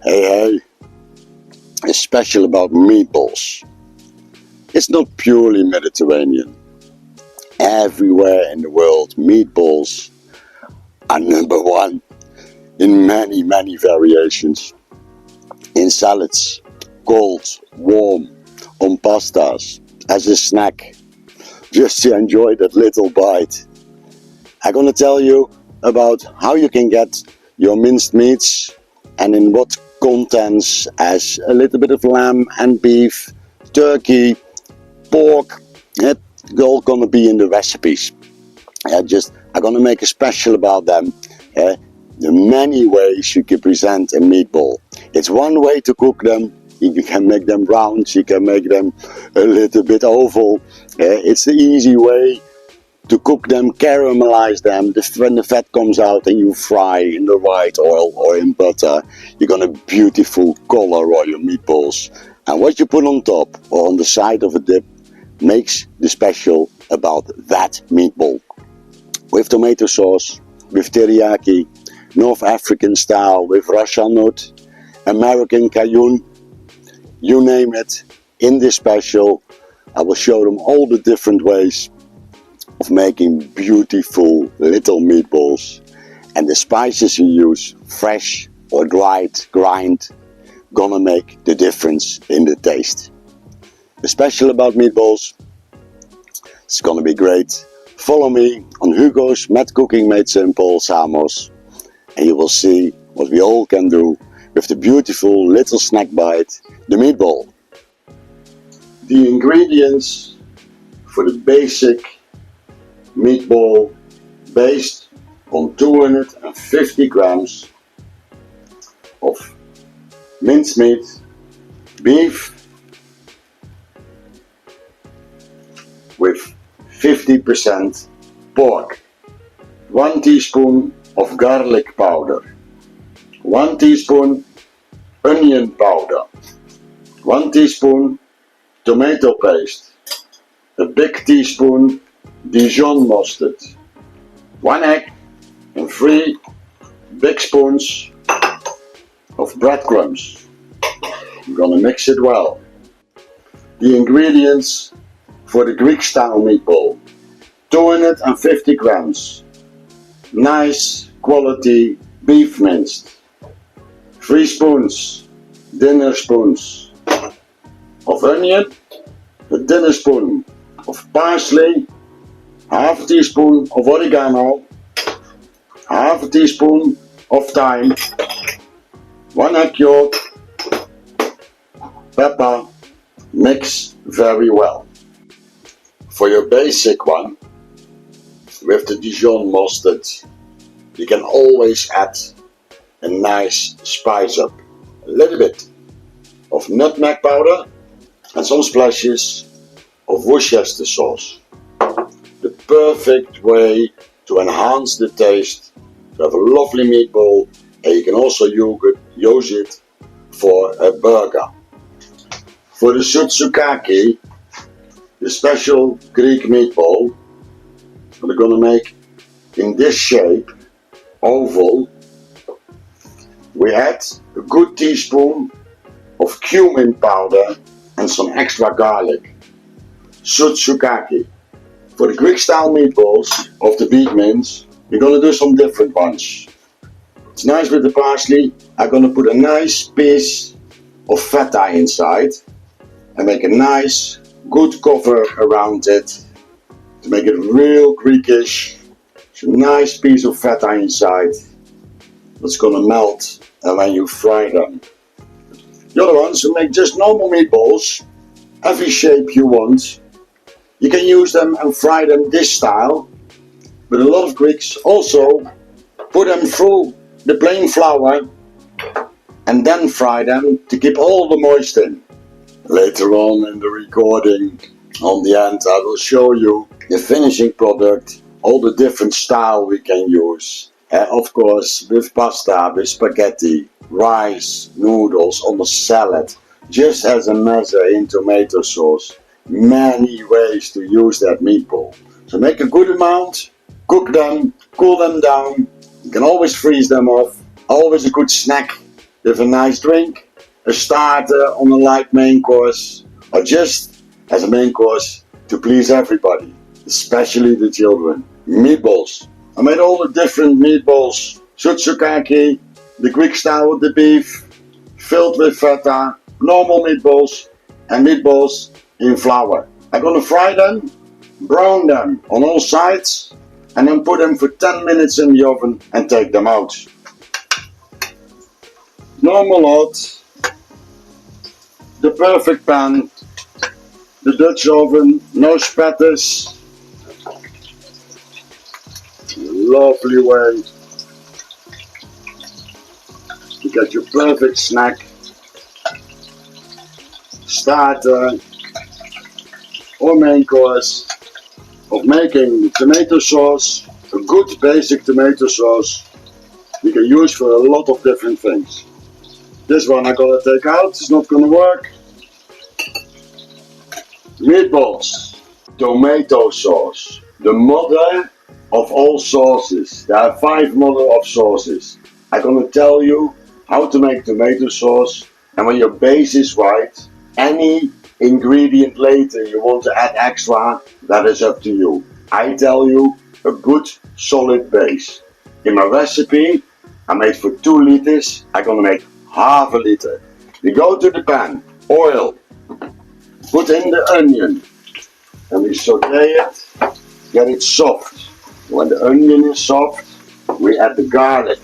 Hey, it's special about meatballs. It's not purely Mediterranean. Everywhere in the world, meatballs are number one in many variations. In salads, cold, warm, on pastas, as a snack, just to enjoy that little bite. I'm gonna tell you about how you can get your minced meats and in what contents, as a little bit of lamb and beef, turkey, pork. It's all gonna be in the recipes. I'm gonna make a special about them. The many ways you can present a meatball. It's one way to cook them. You can make them round, you can make them a little bit oval. It's the easy way to cook them, caramelize them. When the fat comes out and you fry in the white oil or in butter, you're gonna beautiful color all your meatballs. And what you put on top or on the side of a dip makes the special about that meatball. With tomato sauce, with teriyaki, North African style with Russian nut, American cajun, you name it. In this special, I will show them all the different ways of making beautiful little meatballs, and the spices you use, fresh or dried, grind, gonna make the difference in the taste. The special about meatballs, it's gonna be great. Follow me on Hugo's Mad Cooking Made Simple Samos, and you will see what we all can do with the beautiful little snack bite, the meatball. The ingredients for the basic meatball based on 250 grams of minced meat, beef with 50% pork, 1 teaspoon of garlic powder, 1 teaspoon onion powder, 1 teaspoon tomato paste, a big teaspoon Dijon mustard, 1 egg and 3 big spoons of breadcrumbs. I'm gonna mix it well. The ingredients for the Greek style meatball: 250 grams nice quality beef minced, 3 spoons, dinner spoons of onion, a dinner spoon of parsley, half a teaspoon of oregano, half a teaspoon of thyme, 1 egg yolk, pepper. Mix very well. For your basic one, with the Dijon mustard, you can always add a nice spice up. A little bit of nutmeg powder and some splashes of Worcestershire sauce. The perfect way to enhance the taste, to have a lovely meatball, and you can also use it for a burger. For the sutsukaki, the special Greek meatball, we're gonna make in this shape, oval. We add a good teaspoon of cumin powder and some extra garlic. Sutsukaki. For the Greek style meatballs of the beef mince, we're gonna do some different ones. It's nice with the parsley. I'm gonna put a nice piece of feta inside and make a nice good cover around it to make it real Greekish. It's a nice piece of feta inside that's gonna melt when you fry them. The other ones, you make just normal meatballs, every shape you want. You can use them and fry them this style, but a lot of Greeks also put them through the plain flour and then fry them to keep all the moisture in. Later on in the recording, on the end, I will show you the finishing product, all the different style we can use. Of course, with pasta, with spaghetti, rice, noodles, on a salad, just as a meze in tomato sauce. Many ways to use that meatball. So make a good amount, cook them, cool them down. You can always freeze them off. Always a good snack with a nice drink, a starter on a light main course, or just as a main course to please everybody, especially the children. Meatballs. I made all the different meatballs. Sutsukaki, the Greek style with the beef, filled with feta, normal meatballs, and meatballs in flour. I'm gonna fry them, brown them on all sides, and then put them for 10 minutes in the oven and take them out. Normal hot, the perfect pan, the Dutch oven, no spatters. Lovely way to get your perfect snack, starter or main course of making the tomato sauce, a good basic tomato sauce you can use for a lot of different things. This one I gotta take out, it's not gonna work. Meatballs, tomato sauce, the mother of all sauces. There are 5 mother of sauces. I'm gonna tell you how to make tomato sauce, and when your base is right, any ingredient later you want to add extra, that is up to you. I tell you, a good solid base. In my recipe, I made for 2 liters, I'm gonna make half a liter. We go to the pan, oil, put in the onion, and we saute it, get it soft. When the onion is soft, we add the garlic.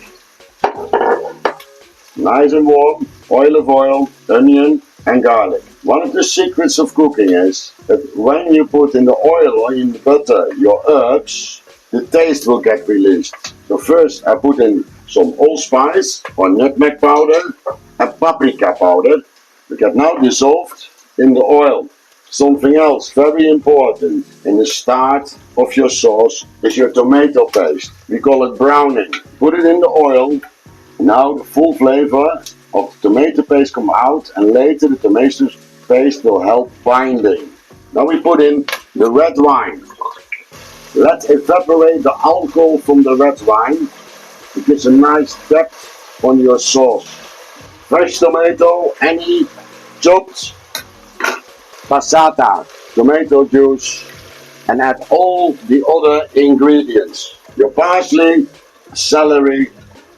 Nice and warm, oil, onion and garlic. One of the secrets of cooking is that when you put in the oil or in the butter your herbs, the taste will get released. So first I put in some allspice or nutmeg powder and paprika powder. They get now dissolved in the oil. Something else very important in the start of your sauce is your tomato paste. We call it browning. Put it in the oil. Now the full flavor of the tomato paste come out, and later the tomato paste will help binding. Now we put in the red wine. Let's evaporate the alcohol from the red wine. It gives a nice depth on your sauce. Fresh tomato, any chopped passata, tomato juice, and add all the other ingredients. Your parsley, celery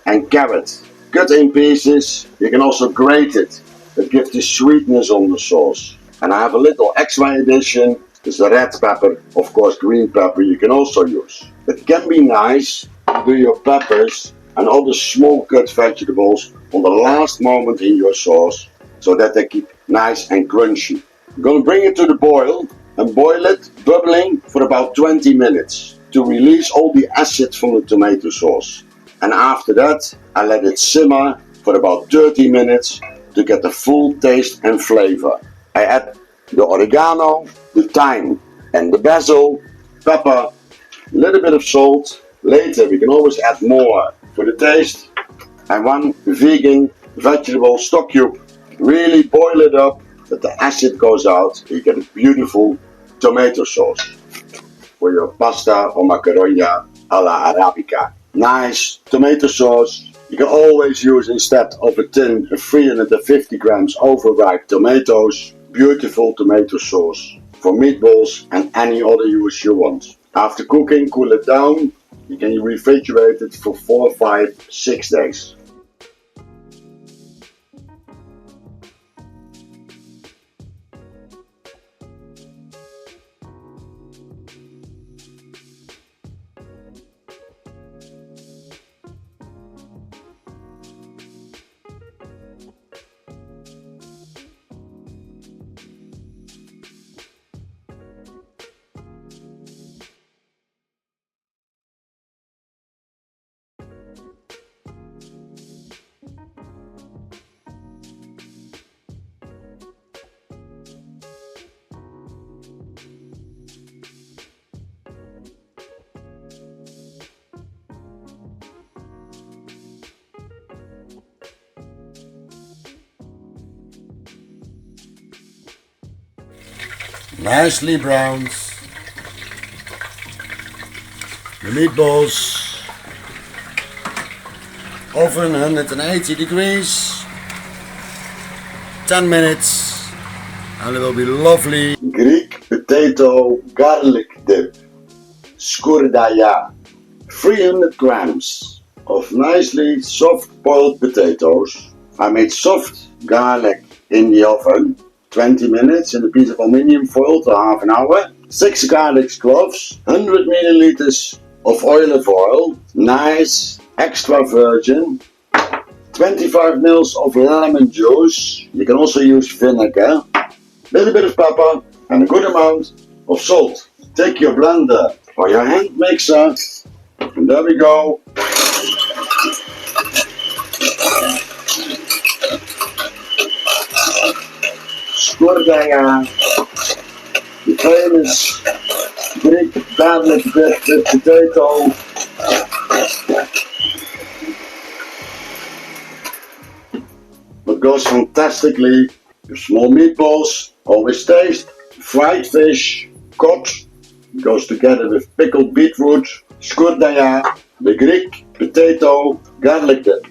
and carrot. Cut in pieces, you can also grate it. It gives the sweetness on the sauce. And I have a little extra addition, it's the red pepper, of course green pepper you can also use. It can be nice to do your peppers and all the small cut vegetables on the last moment in your sauce, so that they keep nice and crunchy. I'm gonna bring it to the boil and boil it, bubbling for about 20 minutes to release all the acid from the tomato sauce. And after that, I let it simmer for about 30 minutes to get the full taste and flavor. I add the oregano, the thyme and the basil, pepper, a little bit of salt. Later we can always add more for the taste. And 1 vegan vegetable stock cube. Really boil it up that the acid goes out. You get a beautiful tomato sauce for your pasta or macaroni alla arabica. Nice tomato sauce. You can always use, instead of a tin, 350 grams overripe tomatoes. Beautiful tomato sauce for meatballs and any other use you want. After cooking, cool it down. You can refrigerate it for 4, 5, 6 days. Nicely browned. The meatballs, oven 180 degrees. 10 minutes and it will be lovely. Greek potato garlic dip, skurdaya, 300 grams of nicely soft boiled potatoes. I made soft garlic in the oven, 20 minutes in a piece of aluminium foil to half an hour. 6 garlic cloves, 100 milliliters of olive oil, nice extra virgin, 25 ml of lemon juice. You can also use vinegar, a little bit of pepper and a good amount of salt. Take your blender or your hand mixer and there we go. Skurdaya, the famous Greek garlic dip with potato. It goes fantastically with small meatballs, always taste. Fried fish, cod, goes together with pickled beetroot, skurdaya, the Greek potato garlic dip.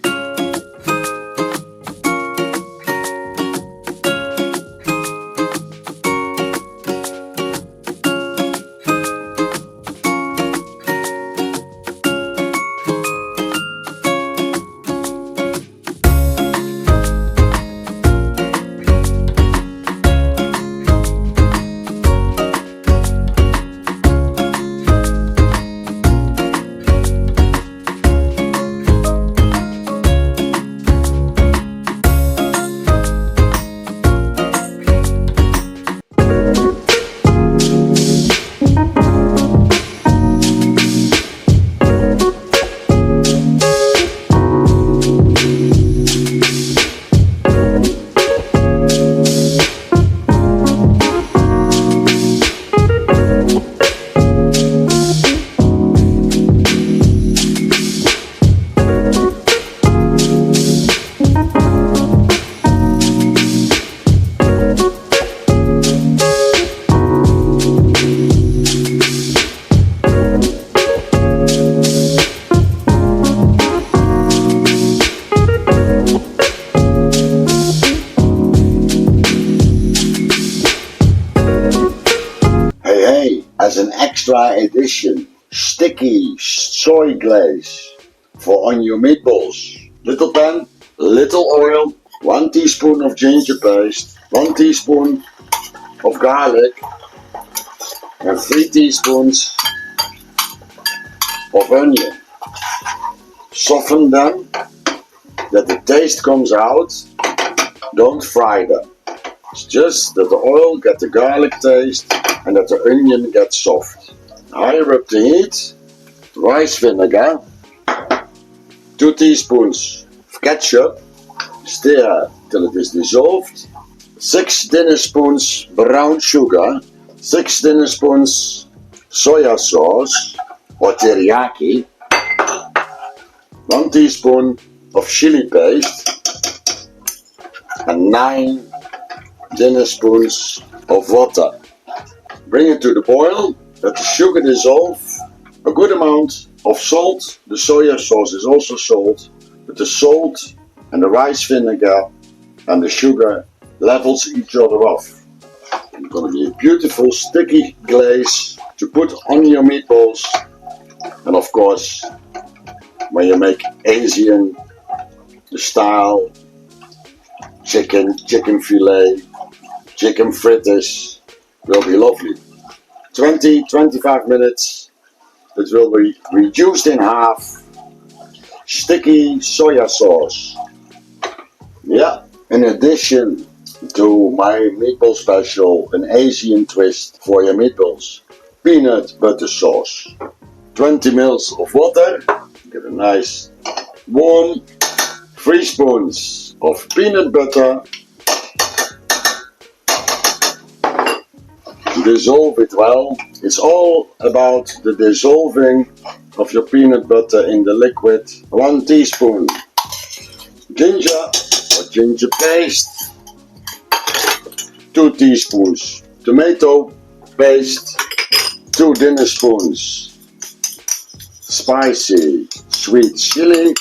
As an extra addition, sticky soy glaze for on your meatballs. Little pan, little oil, 1 teaspoon of ginger paste, 1 teaspoon of garlic and 3 teaspoons of onion. Soften them that the taste comes out. Don't fry them. It's just that the oil gets the garlic taste and that the onion gets soft. Higher up the heat, rice vinegar, 2 teaspoons of ketchup, stir till it is dissolved, 6 dinner spoons brown sugar, 6 dinner spoons soya sauce or teriyaki, 1 teaspoon of chili paste and 9 dinner spoons of water. Bring it to the boil, let the sugar dissolve, a good amount of salt. The soya sauce is also salt, but the salt and the rice vinegar and the sugar levels each other off. It's going to be a beautiful sticky glaze to put on your meatballs. And of course, when you make Asian style chicken fillet, chicken fritters, will be lovely. 20-25 minutes, it will be reduced in half. Sticky soya sauce. Yeah, in addition to my meatball special, an Asian twist for your meatballs, peanut butter sauce. 20 ml of water, get a nice warm, 3 spoons of peanut butter. Dissolve it well. It's all about the dissolving of your peanut butter in the liquid. 1 teaspoon ginger or ginger paste, 2 teaspoons tomato paste, 2 dinner spoons spicy sweet chili,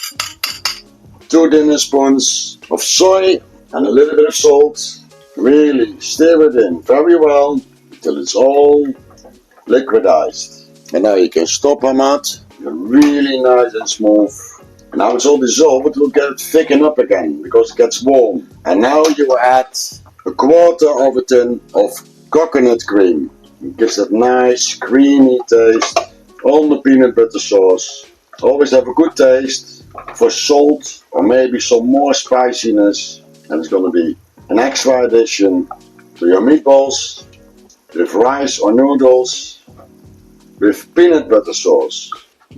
2 dinner spoons of soy and a little bit of salt. Really stir it in very well until it's all liquidized. And now you can stop them out. They're really nice and smooth. And now it's all dissolved, it will get thicken up again because it gets warm. And now you add a quarter of a tin of coconut cream. It gives that nice creamy taste on the peanut butter sauce. Always have a good taste for salt or maybe some more spiciness, and it's going to be an extra addition to your meatballs with rice or noodles with peanut butter sauce.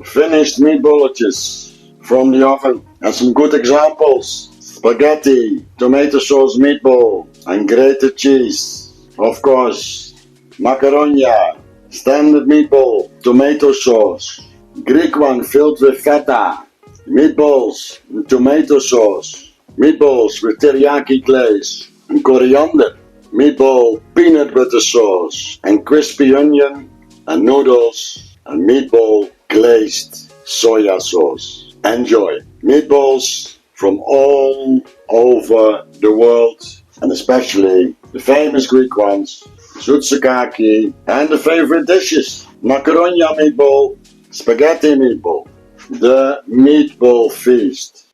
Finished meatballetjes from the oven, and some good examples: spaghetti, tomato sauce meatball, and grated cheese. Of course, macaronia, standard meatball, tomato sauce, Greek one filled with feta, meatballs with tomato sauce, meatballs with teriyaki glaze and coriander, meatball peanut butter sauce and crispy onion, and noodles and meatball glazed soya sauce. Enjoy! Meatballs from all over the world, and especially the famous Greek ones, zoutsekaki, and the favorite dishes, macaronia meatball, spaghetti meatball, the meatball feast.